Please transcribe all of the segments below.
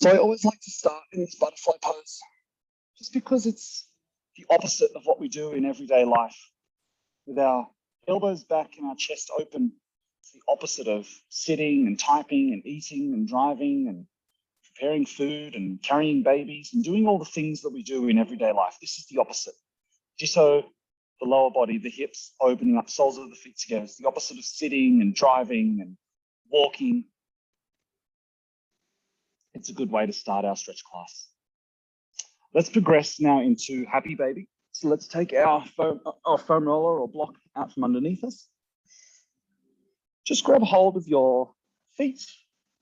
So I always like to start in this butterfly pose, just because it's the opposite of what we do in everyday life. With our elbows back and our chest open, it's the opposite of sitting and typing and eating and driving and preparing food and carrying babies and doing all the things that we do in everyday life. This is the opposite. Ditto the lower body, the hips opening up, soles of the feet together. It's the opposite of sitting and driving and walking. It's a good way to start our stretch class. Let's progress now into happy baby. So let's take our foam roller or block out from underneath us. Just grab hold of your feet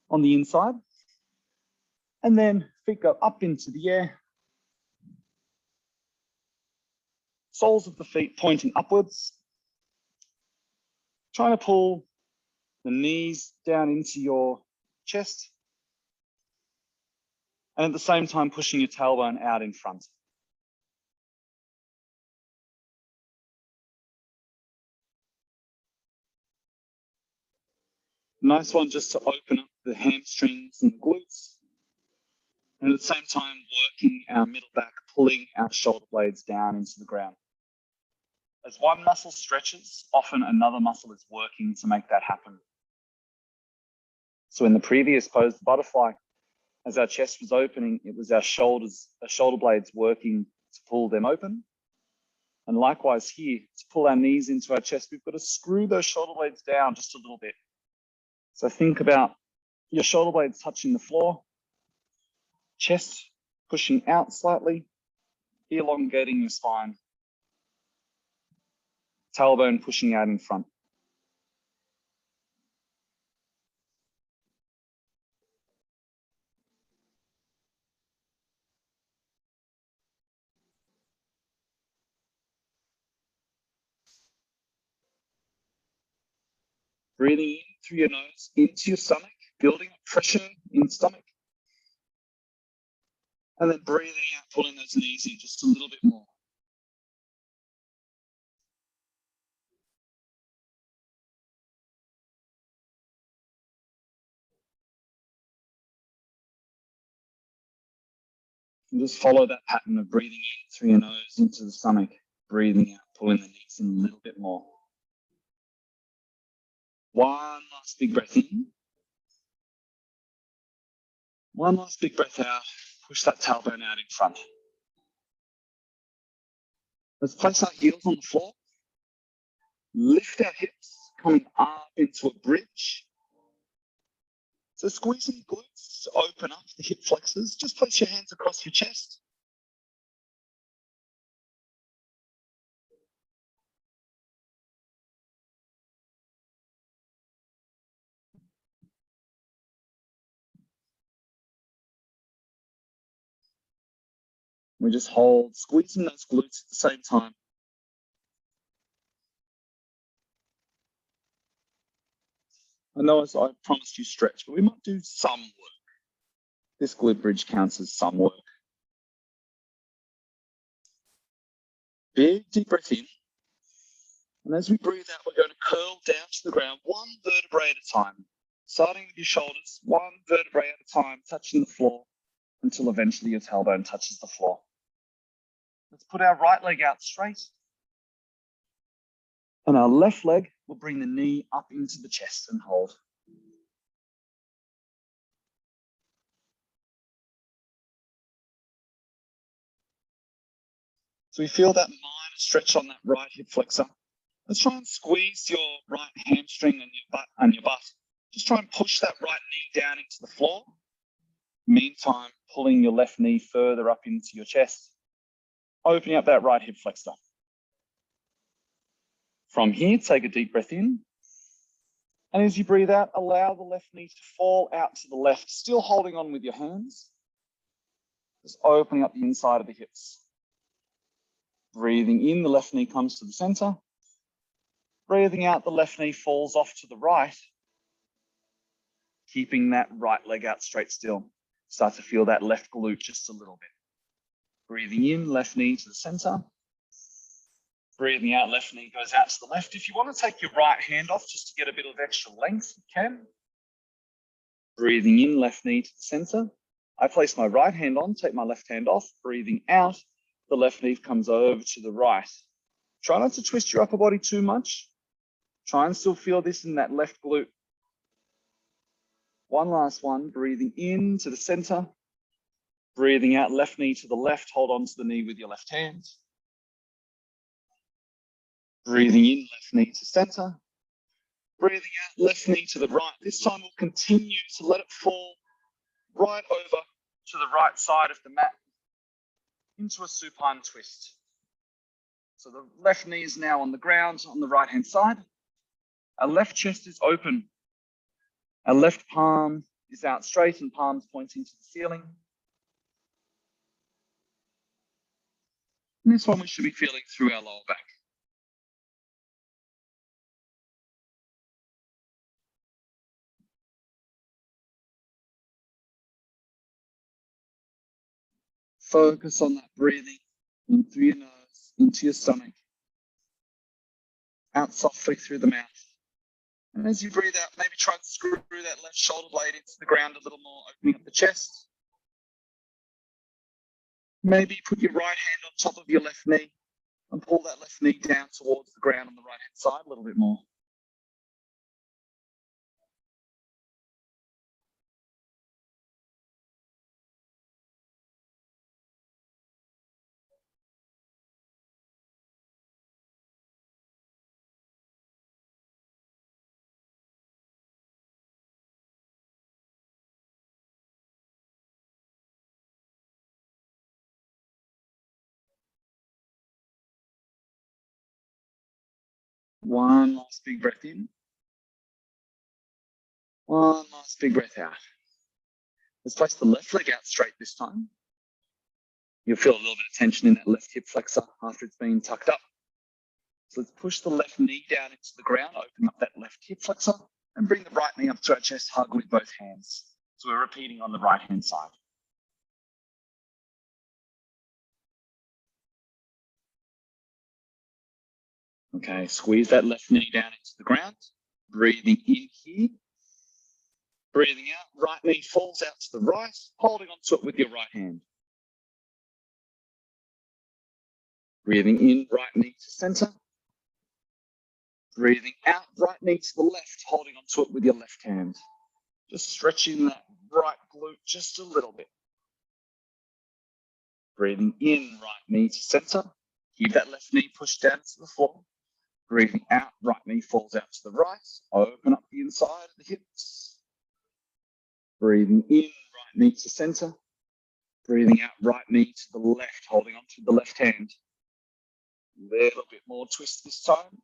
on the inside, and then feet go up into the air. Soles of the feet pointing upwards. Trying to pull the knees down into your chest, and at the same time pushing your tailbone out in front. Nice one just to open up the hamstrings and the glutes, and at the same time working our middle back, pulling our shoulder blades down into the ground. As one muscle stretches, often another muscle is working to make that happen. So in the previous pose, the butterfly, as our chest was opening, it was our shoulder blades working to pull them open. And likewise here, to pull our knees into our chest, we've got to screw those shoulder blades down just a little bit. So think about your shoulder blades touching the floor, chest pushing out slightly, elongating your spine, tailbone pushing out in front. Breathing in through your nose into your stomach, building pressure in the stomach. And then breathing out, pulling those knees in just a little bit more. And just follow that pattern of breathing in through your nose into the stomach, breathing out, pulling the knees in a little bit more. One last big breath in. One last big breath out. Push that tailbone out in front. Let's place our heels on the floor. Lift our hips, coming up into a bridge. So squeezing the glutes to open up the hip flexors. Just place your hands across your chest. We just hold, squeezing those glutes at the same time. I know as I promised you stretch, but we might do some work. This glute bridge counts as some work. Big deep breath in. And as we breathe out, we're going to curl down to the ground, one vertebrae at a time. Starting with your shoulders, one vertebrae at a time, touching the floor until eventually your tailbone touches the floor. Let's put our right leg out straight. And our left leg will bring the knee up into the chest and hold. So we feel that minor stretch on that right hip flexor. Let's try and squeeze your right hamstring and your butt. Just try and push that right knee down into the floor. Meantime, pulling your left knee further up into your chest. Opening up that right hip flexor. From here, take a deep breath in. And as you breathe out, allow the left knee to fall out to the left, still holding on with your hands. Just opening up the inside of the hips. Breathing in, the left knee comes to the center. Breathing out, the left knee falls off to the right. Keeping that right leg out straight still. Start to feel that left glute just a little bit. Breathing in, left knee to the center. Breathing out, left knee goes out to the left. If you want to take your right hand off just to get a bit of extra length, you can. Breathing in, left knee to the center. I place my right hand on, take my left hand off, breathing out. The left knee comes over to the right. Try not to twist your upper body too much. Try and still feel this in that left glute. One last one, breathing in to the center. Breathing out, left knee to the left. Hold on to the knee with your left hand. Breathing in, left knee to center. Breathing out, left knee to the right. This time we'll continue to let it fall right over to the right side of the mat into a supine twist. So the left knee is now on the ground on the right hand side. Our left chest is open. Our left palm is out straight and palms pointing to the ceiling. And this one we should be feeling through our lower back. Focus on that breathing in through your nose, into your stomach, out softly through the mouth. And as you breathe out, maybe try to screw that left shoulder blade into the ground a little more, opening up the chest. Maybe put your right hand on top of your left knee and pull that left knee down towards the ground on the right hand side a little bit more. One last big breath in. One last big breath out. Let's place the left leg out straight this time. You'll feel a little bit of tension in that left hip flexor after it's been tucked up. So let's push the left knee down into the ground, open up that left hip flexor, and bring the right knee up to our chest, hug with both hands. So we're repeating on the right hand side. Okay, squeeze that left knee down into the ground. Breathing in here. Breathing out, right knee falls out to the right, holding onto it with your right hand. Breathing in, right knee to center. Breathing out, right knee to the left, holding onto it with your left hand. Just stretching that right glute just a little bit. Breathing in, right knee to center. Keep that left knee pushed down to the floor. Breathing out, right knee falls out to the right. Open up the inside of the hips. Breathing in, right knee to center. Breathing out, right knee to the left, holding onto the left hand. A little bit more twist this time.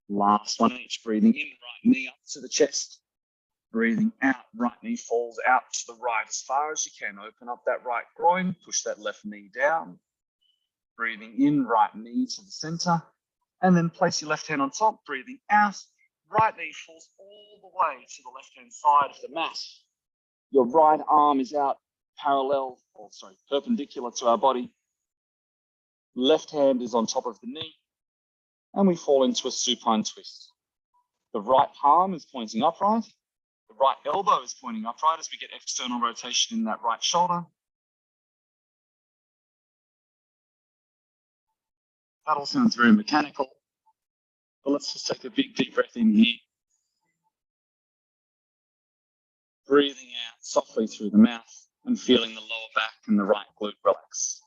Last one each. Breathing in, right knee up to the chest. Breathing out, right knee falls out to the right as far as you can. Open up that right groin, push that left knee down. Breathing in, right knee to the center. And then place your left hand on top. Breathing out, right knee falls all the way to the left-hand side of the mat. Your right arm is out perpendicular to our body. Left hand is on top of the knee. And we fall into a supine twist. The right palm is pointing upright. The right elbow is pointing upright as we get external rotation in that right shoulder. That all sounds very mechanical, but let's just take a big deep breath in here. Breathing out softly through the mouth and feeling the lower back and the right glute relax.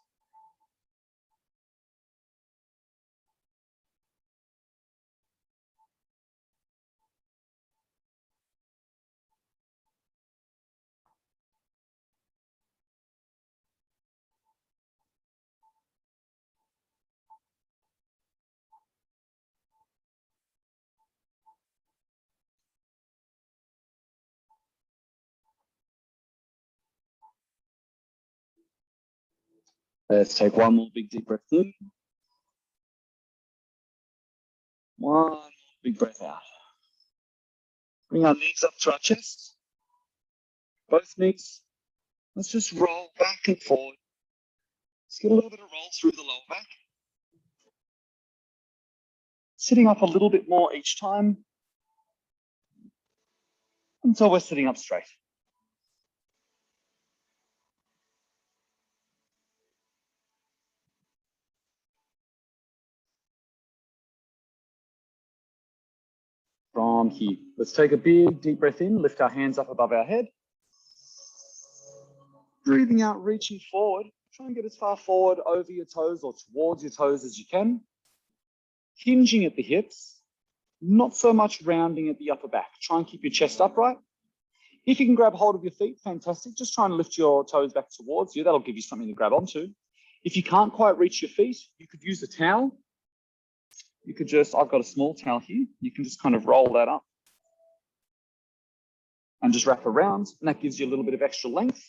Let's take one more big deep breath in. One more big breath out. Bring our knees up to our chest. Both knees. Let's just roll back and forward. Let's get a little bit of roll through the lower back. Sitting up a little bit more each time until we're sitting up straight. from here. Let's take a big deep breath in, lift our hands up above our head. Breathing out, reaching forward. Try and get as far forward over your toes or towards your toes as you can. Hinging at the hips, not so much rounding at the upper back. Try and keep your chest upright. If you can grab hold of your feet, fantastic. Just try and lift your toes back towards you. That'll give you something to grab onto. If you can't quite reach your feet, you could use a towel. You could just, I've got a small towel here. You can just kind of roll that up and just wrap around, and that gives you a little bit of extra length.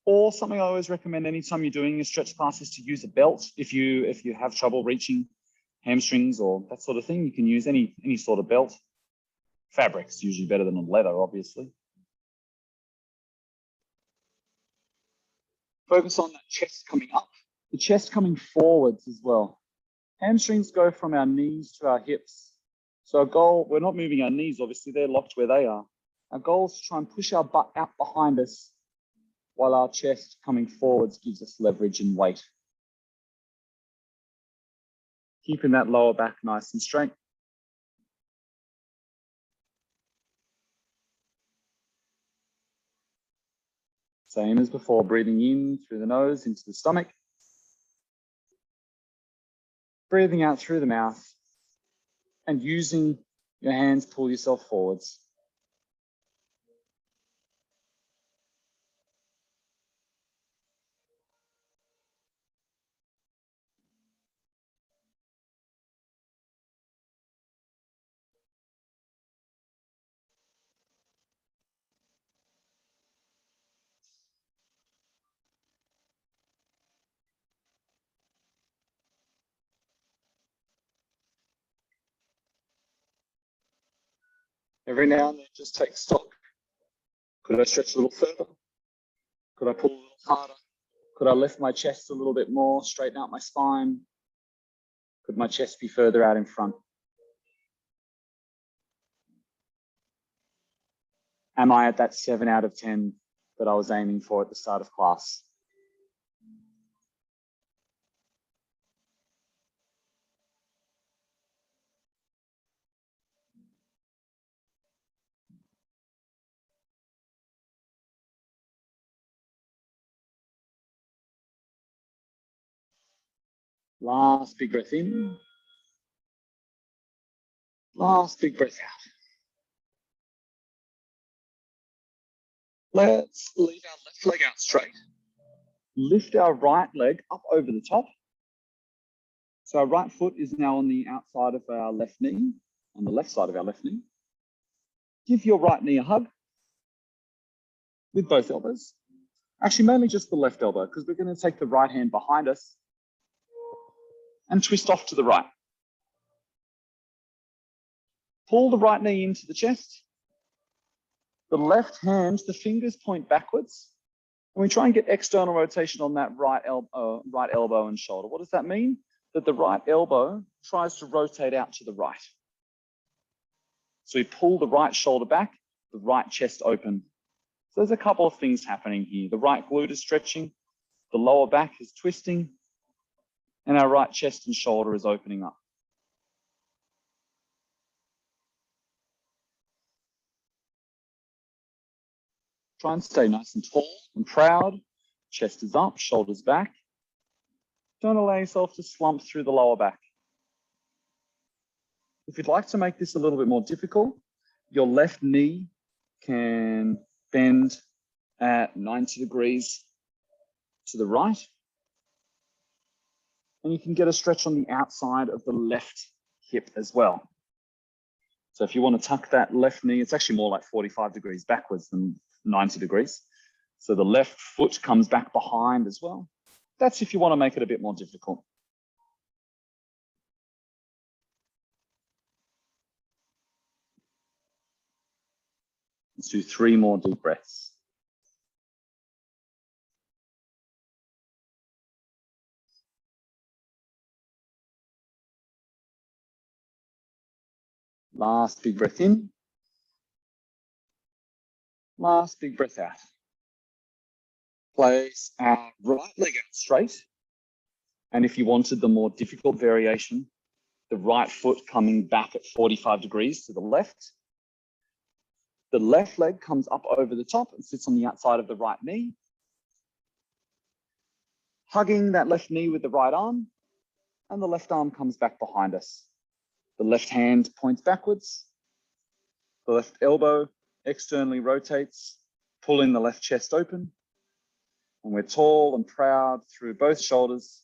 Or something I always recommend anytime you're doing a stretch class is to use a belt. If you have trouble reaching hamstrings or that sort of thing, you can use any sort of belt. Fabric's usually better than leather, obviously. Focus on that chest coming up, the chest coming forwards as well. Hamstrings go from our knees to our hips. So our goal, we're not moving our knees, obviously, they're locked where they are. Our goal is to try and push our butt out behind us while our chest coming forwards gives us leverage and weight. Keeping that lower back nice and straight. Same as before, breathing in through the nose into the stomach. Breathing out through the mouth and using your hands to pull yourself forwards. Every now and then, just take stock. Could I stretch a little further? Could I pull a little harder? Could I lift my chest a little bit more, straighten out my spine? Could my chest be further out in front? Am I at that 7 out of 10 that I was aiming for at the start of class? Last big breath in. Last big breath out. Let's leave our left leg out straight. Lift our right leg up over the top. So our right foot is now on the outside of our left knee, on the left side of our left knee. Give your right knee a hug with both elbows. Actually, mainly just the left elbow, because we're going to take the right hand behind us and twist off to the right. Pull the right knee into the chest. The left hand, the fingers point backwards. And we try and get external rotation on that right elbow and shoulder. What does that mean? That the right elbow tries to rotate out to the right. So we pull the right shoulder back, the right chest open. So there's a couple of things happening here. The right glute is stretching, the lower back is twisting, and our right chest and shoulder is opening up. Try and stay nice and tall and proud. Chest is up, shoulders back. Don't allow yourself to slump through the lower back. If you'd like to make this a little bit more difficult, your left knee can bend at 90 degrees to the right. And you can get a stretch on the outside of the left hip as well. So if you want to tuck that left knee, it's actually more like 45 degrees backwards than 90 degrees. So the left foot comes back behind as well. That's if you want to make it a bit more difficult. Let's do 3 more deep breaths. Last big breath in. Last big breath out. Place our right leg out straight. And if you wanted the more difficult variation, the right foot coming back at 45 degrees to the left. The left leg comes up over the top and sits on the outside of the right knee. Hugging that left knee with the right arm, and the left arm comes back behind us. The left hand points backwards. The left elbow externally rotates, pulling the left chest open. And we're tall and proud through both shoulders.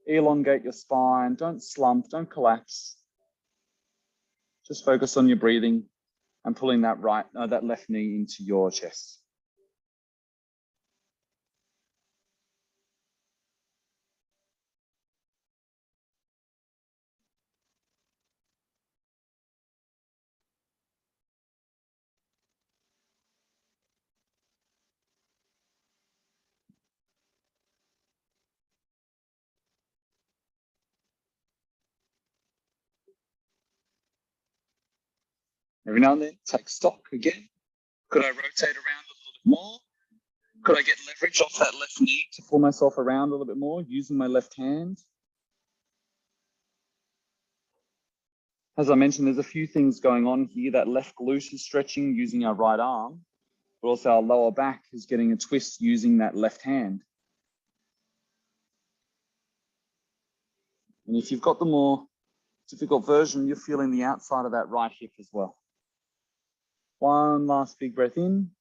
Elongate your spine, don't slump, don't collapse. Just focus on your breathing and pulling that left knee into your chest. Every now and then, take stock again. Could I rotate around a little bit more? Could I get leverage off that left knee to pull myself around a little bit more using my left hand? As I mentioned, there's a few things going on here. That left glute is stretching using our right arm, but also our lower back is getting a twist using that left hand. And if you've got the more difficult version, you're feeling the outside of that right hip as well. One last big breath in.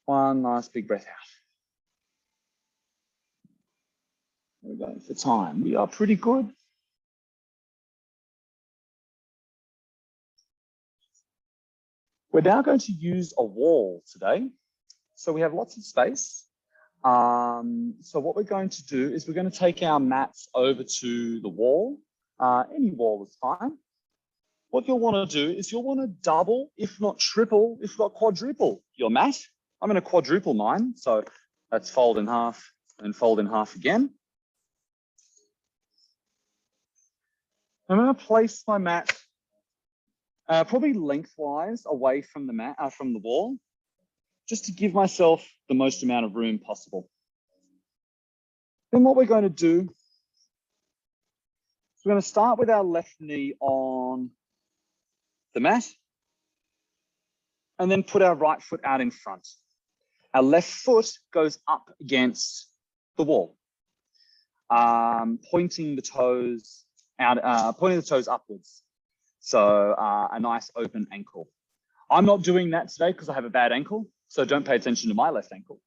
One last big breath out. There we go. For time, we are pretty good. We're now going to use a wall today. So we have lots of space. So what we're going to do is we're going to take our mats over to the wall. Any wall is fine. What you'll want to do is you'll want to double, if not triple, if not quadruple your mat. I'm going to quadruple mine. So that's fold in half and fold in half again. I'm going to place my mat probably lengthwise away from the mat, from the wall, just to give myself the most amount of room possible. Then what we're going to do is we're going to start with our left knee on the mat and then put our right foot out in front. Our left foot goes up against the wall, pointing the toes out, pointing the toes upwards. So a nice open ankle. I'm not doing that today because I have a bad ankle, so don't pay attention to my left ankle.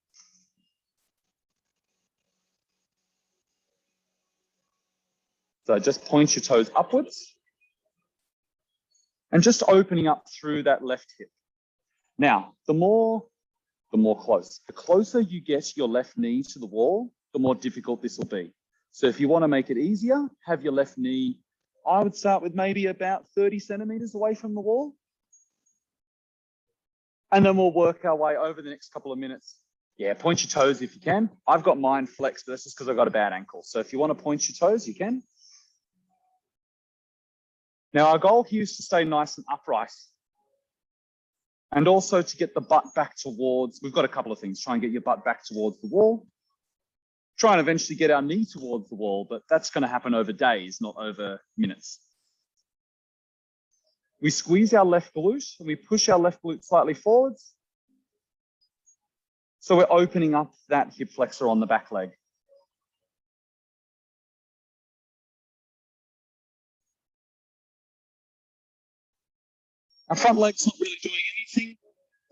So just point your toes upwards and just opening up through that left hip. Now, the more close. The closer you get your left knee to the wall, the more difficult this will be. So if you want to make it easier, have your left knee, I would start with maybe about 30 centimeters away from the wall. And then we'll work our way over the next couple of minutes. Yeah, point your toes if you can. I've got mine flexed, but that's just because I've got a bad ankle. So if you want to point your toes, you can. Now our goal here is to stay nice and upright. And also to get the butt back towards, we've got a couple of things. Try and get your butt back towards the wall. Try and eventually get our knee towards the wall, but that's going to happen over days, not over minutes. We squeeze our left glute and we push our left glute slightly forwards. So we're opening up that hip flexor on the back leg. Our front leg's not really doing anything,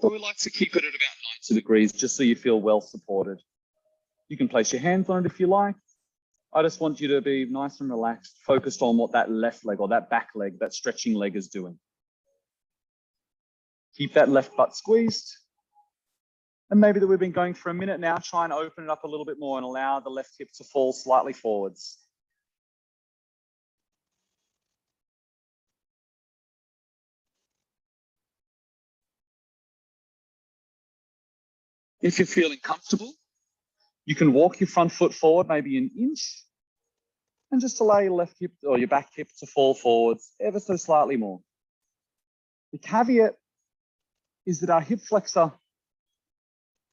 but we like to keep it at about 90 degrees just so you feel well supported. You can place your hands on it if you like. I just want you to be nice and relaxed, focused on what that left leg or that back leg, that stretching leg is doing. Keep that left butt squeezed. And maybe that we've been going for a minute now, try and open it up a little bit more and allow the left hip to fall slightly forwards. If you're feeling comfortable, you can walk your front foot forward maybe an inch and just allow your left hip or your back hip to fall forwards ever so slightly more. The caveat is that our hip flexor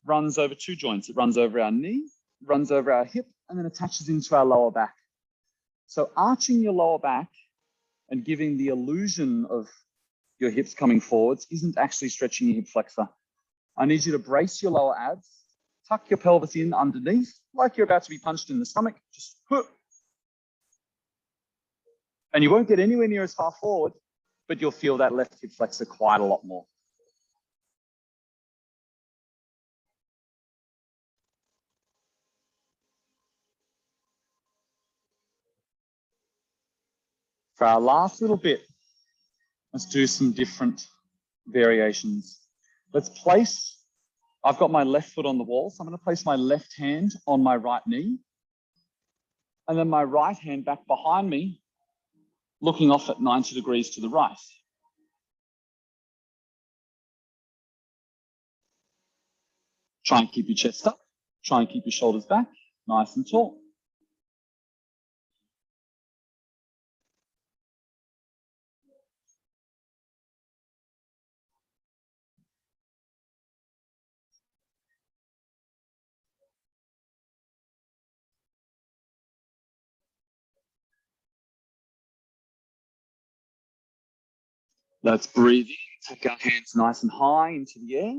runs over two joints. It runs over our knee, runs over our hip, and then attaches into our lower back. So arching your lower back and giving the illusion of your hips coming forwards isn't actually stretching your hip flexor. I need you to brace your lower abs, tuck your pelvis in underneath, like you're about to be punched in the stomach. Just and you won't get anywhere near as far forward, but you'll feel that left hip flexor quite a lot more. For our last little bit, let's do some different variations. Let's place, I've got my left foot on the wall, so I'm going to place my left hand on my right knee, and then my right hand back behind me, looking off at 90 degrees to the right. Try and keep your chest up. Try and keep your shoulders back, nice and tall. Let's breathe in, take our hands nice and high into the air.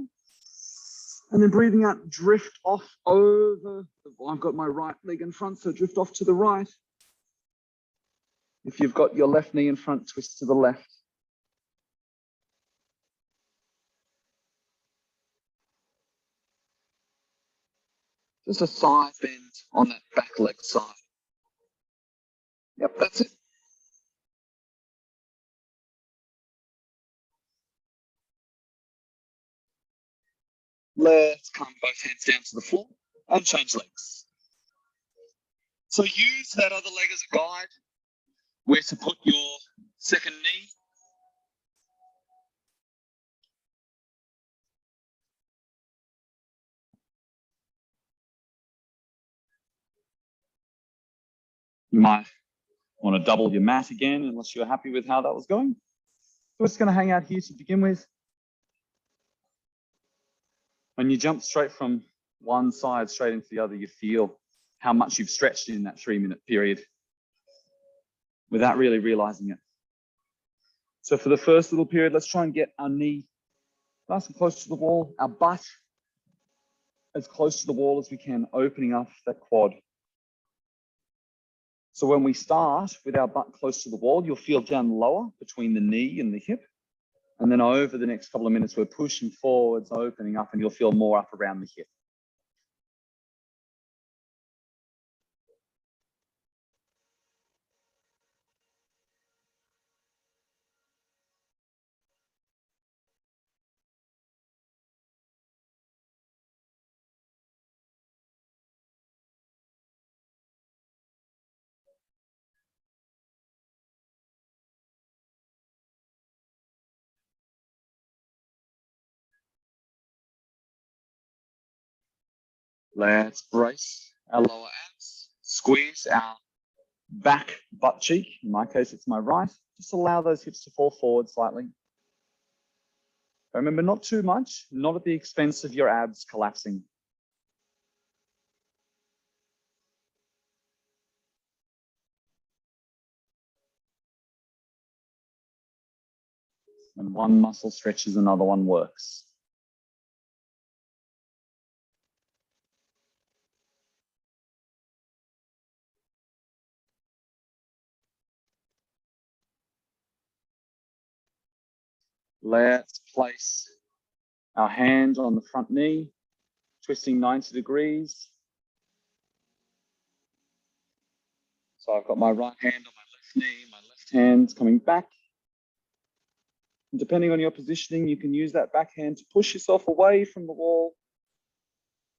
And then breathing out, drift off over. I've got my right leg in front, so drift off to the right. If you've got your left knee in front, twist to the left. Just a side bend on that back leg side. Yep, that's it. Let's come both hands down to the floor and change legs. So use that other leg as a guide, where to put your second knee. You might want to double your mat again, unless you're happy with how that was going. So it's going to hang out here to begin with. When you jump straight from one side straight into the other, you feel how much you've stretched in that 3-minute period without really realizing it. So for the first little period, let's try and get our knee nice and close to the wall, our butt as close to the wall as we can, opening up that quad. So when we start with our butt close to the wall, you'll feel down lower between the knee and the hip. And then over the next couple of minutes, we're pushing forwards, opening up, and you'll feel more up around the hip. Let's brace our lower abs, squeeze our back butt cheek. In my case, it's my right. Just allow those hips to fall forward slightly. Remember, not too much, not at the expense of your abs collapsing. When one muscle stretches, another one works. Let's place our hand on the front knee, twisting 90 degrees. So I've got my right hand on my left knee, my left hand's coming back. And depending on your positioning, you can use that back hand to push yourself away from the wall,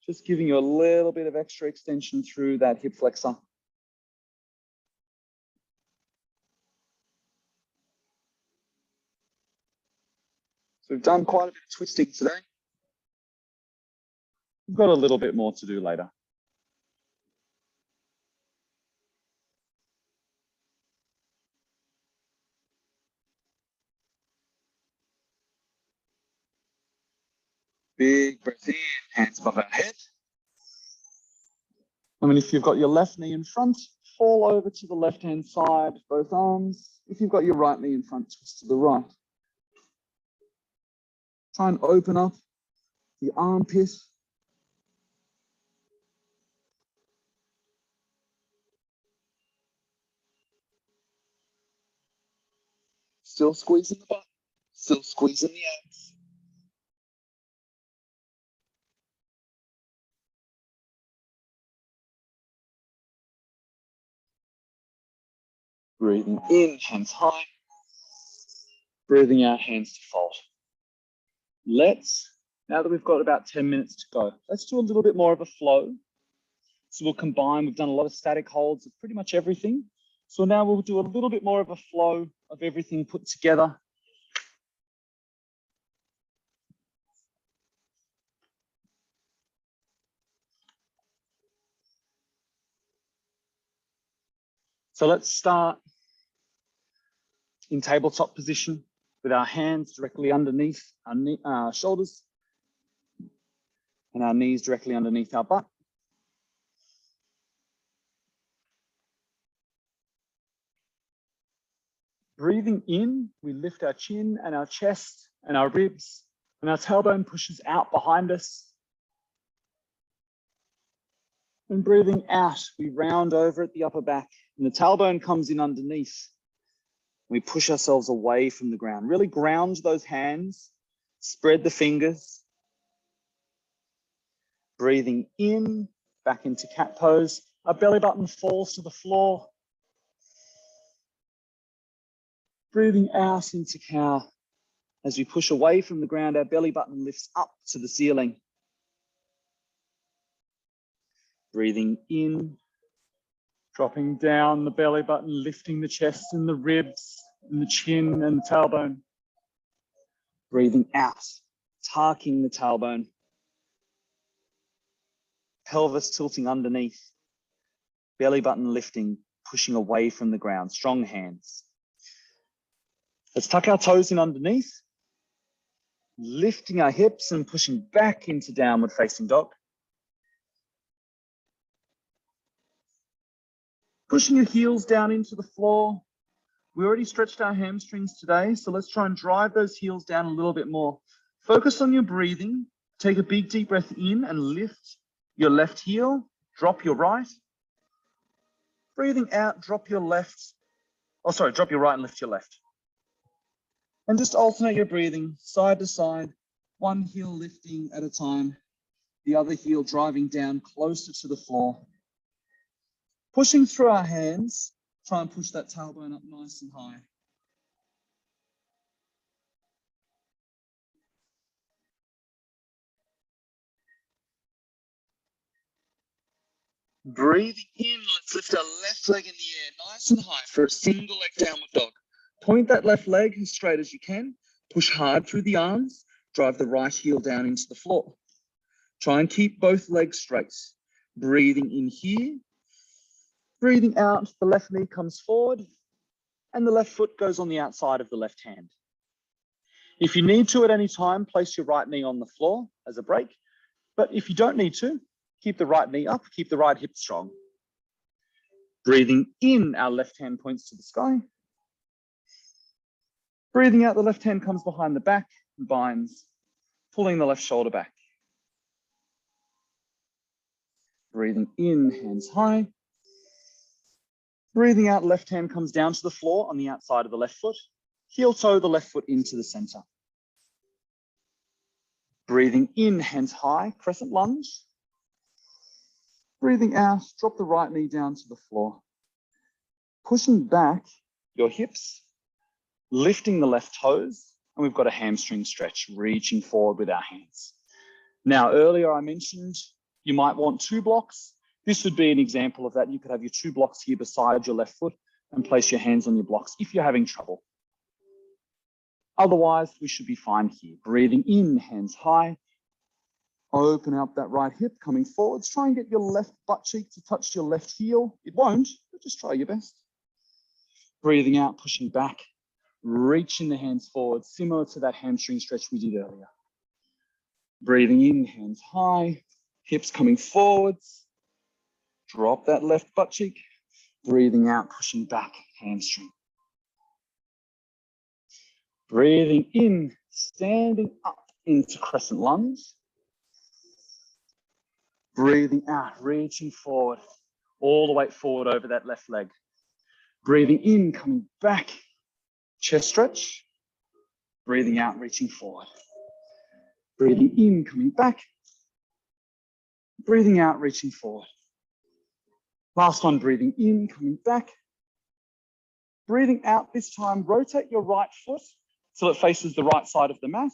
just giving you a little bit of extra extension through that hip flexor. So we've done quite a bit of twisting today. We've got a little bit more to do later. Big breath in, hands above our head. I mean, if you've got your left knee in front, fall over to the left-hand side, both arms. If you've got your right knee in front, twist to the right. Try and open up the armpit. Still squeezing the butt, still squeezing the abs. Breathing in, hands high. Breathing out, hands to fold. Now that we've got about 10 minutes to go, let's do a little bit more of a flow. So we'll combine, we've done a lot of static holds of pretty much everything. So now we'll do a little bit more of a flow of everything put together. So let's start in tabletop position with our hands directly underneath our shoulders and our knees directly underneath our butt. Breathing in, we lift our chin and our chest and our ribs, and our tailbone pushes out behind us. And breathing out, we round over at the upper back, and the tailbone comes in underneath. We push ourselves away from the ground. Really ground those hands, spread the fingers. Breathing in, back into cat pose. Our belly button falls to the floor. Breathing out into cow. As we push away from the ground, our belly button lifts up to the ceiling. Breathing in, dropping down the belly button, lifting the chest and the ribs and the chin and the tailbone. Breathing out, tarking the tailbone. Pelvis tilting underneath. Belly button lifting, pushing away from the ground. Strong hands. Let's tuck our toes in underneath. Lifting our hips and pushing back into downward facing dog. Pushing your heels down into the floor. We already stretched our hamstrings today, so let's try and drive those heels down a little bit more. Focus on your breathing. Take a big deep breath in and lift your left heel. Drop your right. Breathing out, drop your left. Drop your right and lift your left. And just alternate your breathing side to side, one heel lifting at a time, the other heel driving down closer to the floor. Pushing through our hands, try and push that tailbone up nice and high. Breathing in, let's lift our left leg in the air nice and high for a single leg downward dog. Point that left leg as straight as you can. Push hard through the arms. Drive the right heel down into the floor. Try and keep both legs straight. Breathing in here. Breathing out, the left knee comes forward and the left foot goes on the outside of the left hand. If you need to at any time, place your right knee on the floor as a break. But if you don't need to, keep the right knee up, keep the right hip strong. Breathing in, our left hand points to the sky. Breathing out, the left hand comes behind the back and binds, pulling the left shoulder back. Breathing in, hands high. Breathing out, left hand comes down to the floor on the outside of the left foot. Heel toe the left foot into the center. Breathing in, hands high, crescent lunge. Breathing out, drop the right knee down to the floor. Pushing back your hips, lifting the left toes, and we've got a hamstring stretch, reaching forward with our hands. Now, earlier I mentioned you might want 2 blocks. This would be an example of that. You could have your 2 blocks here beside your left foot and place your hands on your blocks if you're having trouble. Otherwise, we should be fine here. Breathing in, hands high. Open up that right hip, coming forwards. Try and get your left butt cheek to touch your left heel. It won't, but just try your best. Breathing out, pushing back, reaching the hands forward, similar to that hamstring stretch we did earlier. Breathing in, hands high, hips coming forwards. Drop that left butt cheek. Breathing out, pushing back, hamstring. Breathing in, standing up into crescent lunge. Breathing out, reaching forward, all the way forward over that left leg. Breathing in, coming back, chest stretch. Breathing out, reaching forward. Breathing in, coming back. Breathing out, reaching forward. Last one, breathing in, coming back. Breathing out this time, rotate your right foot so it faces the right side of the mat,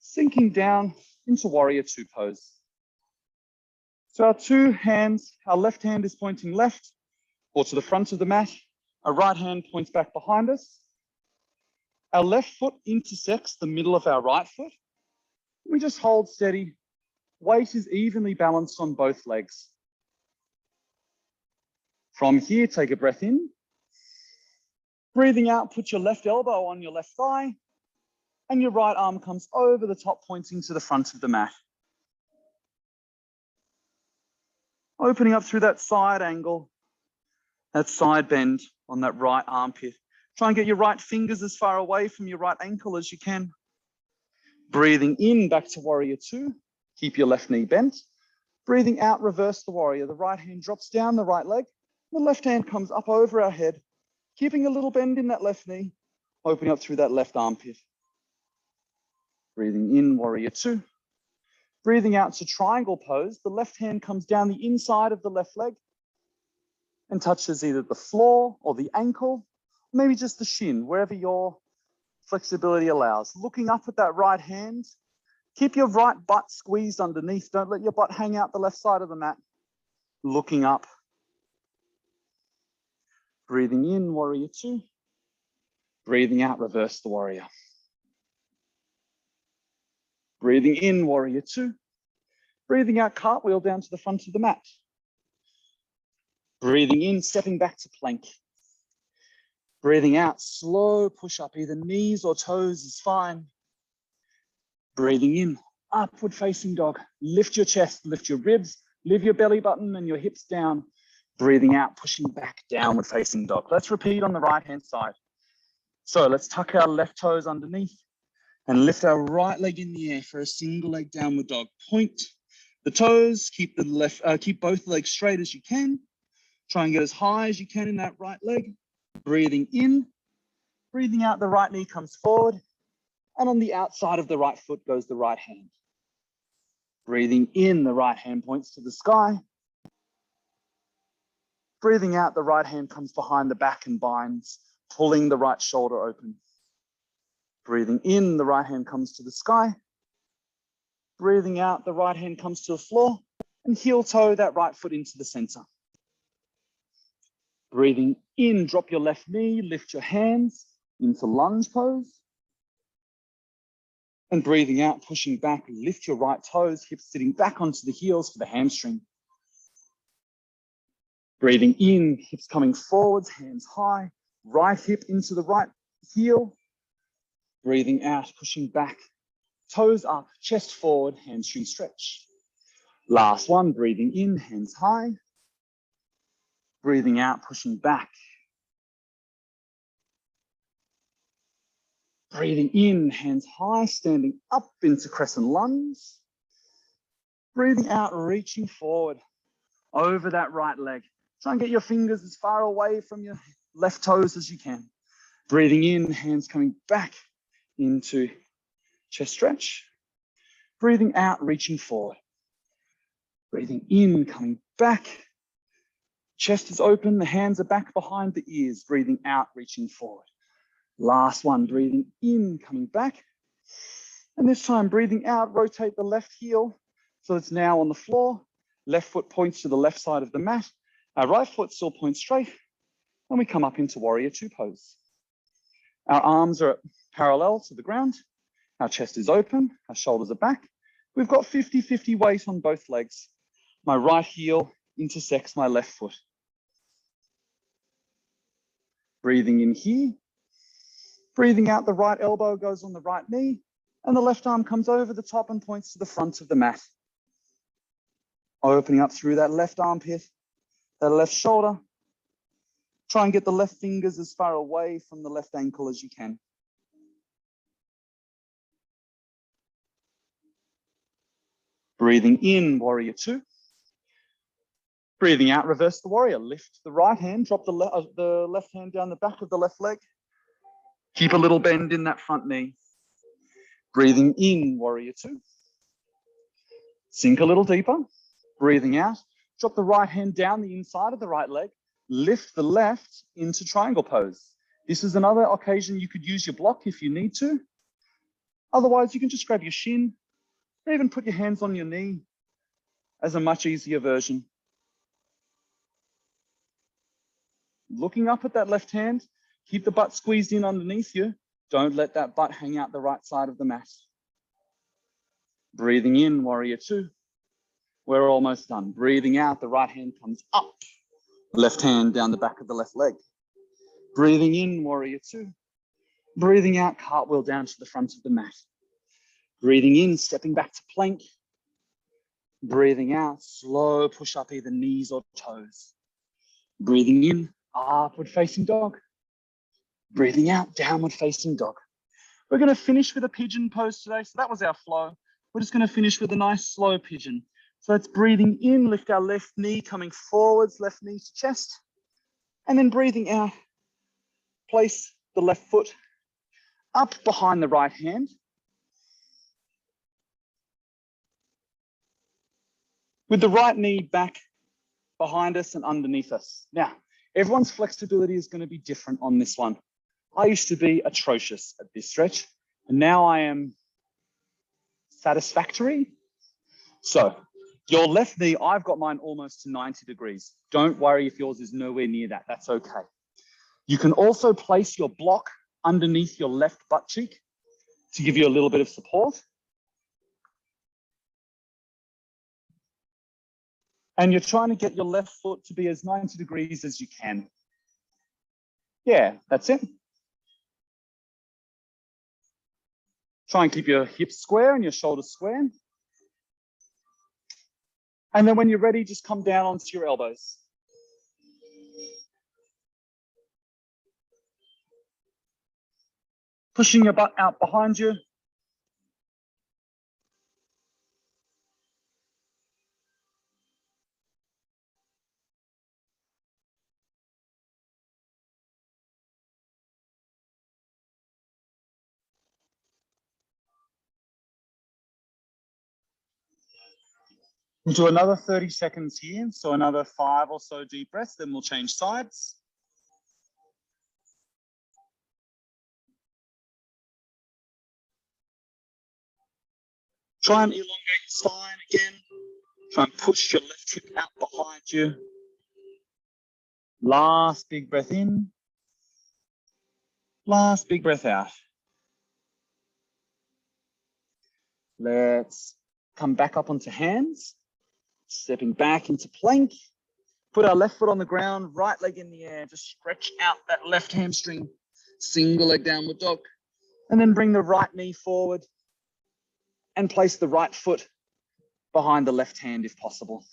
sinking down into warrior two pose. So our two hands, our left hand is pointing left or to the front of the mat. Our right hand points back behind us. Our left foot intersects the middle of our right foot. We just hold steady. Weight is evenly balanced on both legs. From here, take a breath in. Breathing out, put your left elbow on your left thigh, and your right arm comes over the top, pointing to the front of the mat. Opening up through that side angle, that side bend on that right armpit. Try and get your right fingers as far away from your right ankle as you can. Breathing in, back to warrior two. Keep your left knee bent. Breathing out, reverse the warrior. The right hand drops down the right leg. The left hand comes up over our head, keeping a little bend in that left knee, opening up through that left armpit. Breathing in, warrior two. Breathing out to triangle pose. The left hand comes down the inside of the left leg and touches either the floor or the ankle, maybe just the shin, wherever your flexibility allows. Looking up at that right hand, keep your right butt squeezed underneath. Don't let your butt hang out the left side of the mat. Looking up. Breathing in, warrior two. Breathing out, reverse the warrior. Breathing in, warrior two. Breathing out, cartwheel down to the front of the mat. Breathing in, stepping back to plank. Breathing out, slow push up, either knees or toes is fine. Breathing in, upward facing dog. Lift your chest, lift your ribs, lift your belly button and your hips down. Breathing out, pushing back, downward facing dog. Let's repeat on the right hand side. So let's tuck our left toes underneath and lift our right leg in the air for a single leg downward dog. Point the toes, keep both legs straight as you can. Try and get as high as you can in that right leg. Breathing in, breathing out, the right knee comes forward, and on the outside of the right foot goes the right hand. Breathing in, the right hand points to the sky. Breathing out, the right hand comes behind the back and binds, pulling the right shoulder open. Breathing in, the right hand comes to the sky. Breathing out, the right hand comes to the floor, and heel toe that right foot into the center. Breathing in, drop your left knee, lift your hands into lunge pose. And breathing out, pushing back, lift your right toes, hips sitting back onto the heels for the hamstring. Breathing in, hips coming forwards, hands high, right hip into the right heel. Breathing out, pushing back, toes up, chest forward, hamstring stretch. Last one, breathing in, hands high. Breathing out, pushing back. Breathing in, hands high, standing up into crescent lunge. Breathing out, reaching forward over that right leg. Try and get your fingers as far away from your left toes as you can. Breathing in, hands coming back into chest stretch. Breathing out, reaching forward. Breathing in, coming back. Chest is open, the hands are back behind the ears. Breathing out, reaching forward. Last one, breathing in, coming back. And this time, breathing out, rotate the left heel so it's now on the floor. Left foot points to the left side of the mat. Our right foot still points straight. And we come up into warrior two pose. Our arms are parallel to the ground. Our chest is open, our shoulders are back. We've got 50-50 weight on both legs. My right heel intersects my left foot. Breathing in here. Breathing out, the right elbow goes on the right knee, and the left arm comes over the top and points to the front of the mat. Opening up through that left armpit, that left shoulder, Try and get the left fingers as far away from the left ankle as you can. Breathing in, warrior two. Breathing out, reverse the warrior. Lift the right hand, drop the left hand down the back of the left leg. Keep a little bend in that front knee. Breathing in, warrior two. Sink a little deeper. Breathing out, drop the right hand down the inside of the right leg. Lift the left into triangle pose. This is another occasion you could use your block if you need to. Otherwise, you can just grab your shin or even put your hands on your knee as a much easier version. Looking up at that left hand, keep the butt squeezed in underneath you. Don't let that butt hang out the right side of the mat. Breathing in, warrior two. We're almost done. Breathing out, the right hand comes up. Left hand down the back of the left leg. Breathing in, warrior two. Breathing out, cartwheel down to the front of the mat. Breathing in, stepping back to plank. Breathing out, slow push up either knees or toes. Breathing in, upward facing dog. Breathing out, downward facing dog. We're going to finish with a pigeon pose today. So that was our flow. We're just going to finish with a nice slow pigeon. So that's breathing in, lift our left knee coming forwards, left knee to chest. And then breathing out, place the left foot up behind the right hand. With the right knee back behind us and underneath us. Now, everyone's flexibility is going to be different on this one. I used to be atrocious at this stretch, and now I am satisfactory. So your left knee, I've got mine almost to 90 degrees. Don't worry if yours is nowhere near that. That's okay. You can also place your block underneath your left butt cheek to give you a little bit of support. And you're trying to get your left foot to be as 90 degrees as you can. Yeah, that's it. Try and keep your hips square and your shoulders square. And then when you're ready, just come down onto your elbows. Pushing your butt out behind you. We'll do another 30 seconds here. So another 5 or so deep breaths, then we'll change sides. Try and elongate your spine again. Try and push your left hip out behind you. Last big breath in. Last big breath out. Let's come back up onto hands. Stepping back into plank. Put our left foot on the ground, right leg in the air. Just stretch out that left hamstring. Single leg downward dog. And then bring the right knee forward and place the right foot behind the left hand if possible.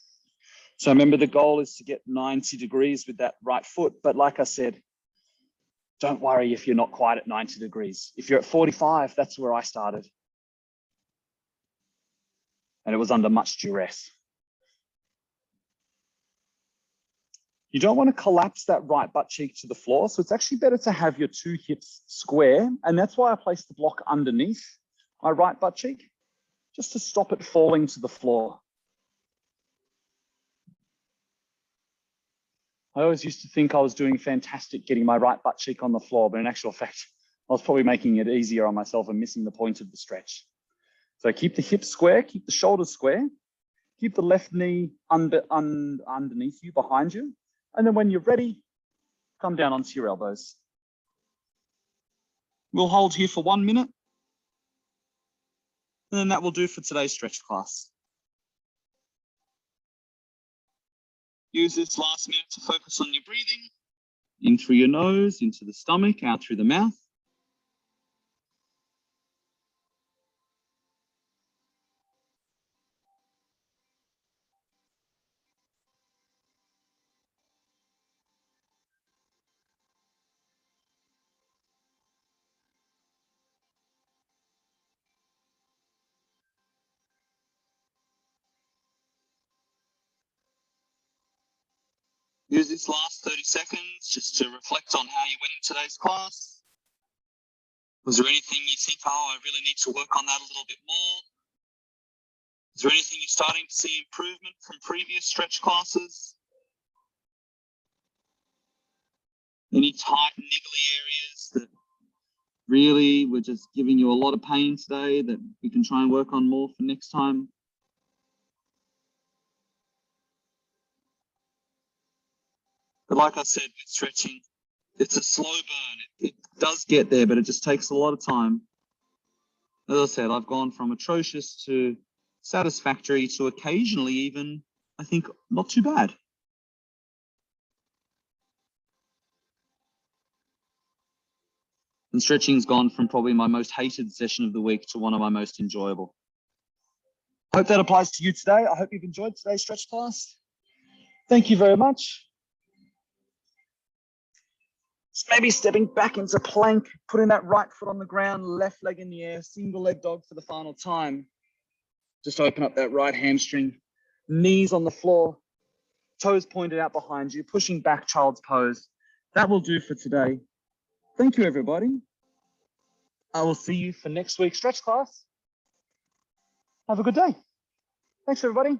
So remember, the goal is to get 90 degrees with that right foot. But like I said, don't worry if you're not quite at 90 degrees. If you're at 45, that's where I started. And it was under much duress. You don't want to collapse that right butt cheek to the floor. So it's actually better to have your two hips square. And that's why I placed the block underneath my right butt cheek, just to stop it falling to the floor. I always used to think I was doing fantastic getting my right butt cheek on the floor, but in actual fact, I was probably making it easier on myself and missing the point of the stretch. So keep the hips square, keep the shoulders square, keep the left knee underneath you, behind you. And then when you're ready, come down onto your elbows. We'll hold here for 1 minute. And then that will do for today's stretch class. Use this last minute to focus on your breathing. In through your nose, into the stomach, out through the mouth. Use this last 30 seconds just to reflect on how you went in today's class. Was there anything you think, oh, I really need to work on that a little bit more? Is there anything you're starting to see improvement from previous stretch classes? Any tight, niggly areas that really were just giving you a lot of pain today that we can try and work on more for next time? But like I said, with stretching, it's a slow burn. It does get there, but it just takes a lot of time. As I said, I've gone from atrocious to satisfactory to occasionally even, I think, not too bad. And stretching's gone from probably my most hated session of the week to one of my most enjoyable. I hope that applies to you today. I hope you've enjoyed today's stretch class. Thank you very much. Just maybe stepping back into plank, putting that right foot on the ground, left leg in the air, single leg dog for the final time. Just open up that right hamstring, knees on the floor, toes pointed out behind you, pushing back child's pose. That will do for today. Thank you, everybody. I will see you for next week's stretch class. Have a good day. Thanks, everybody.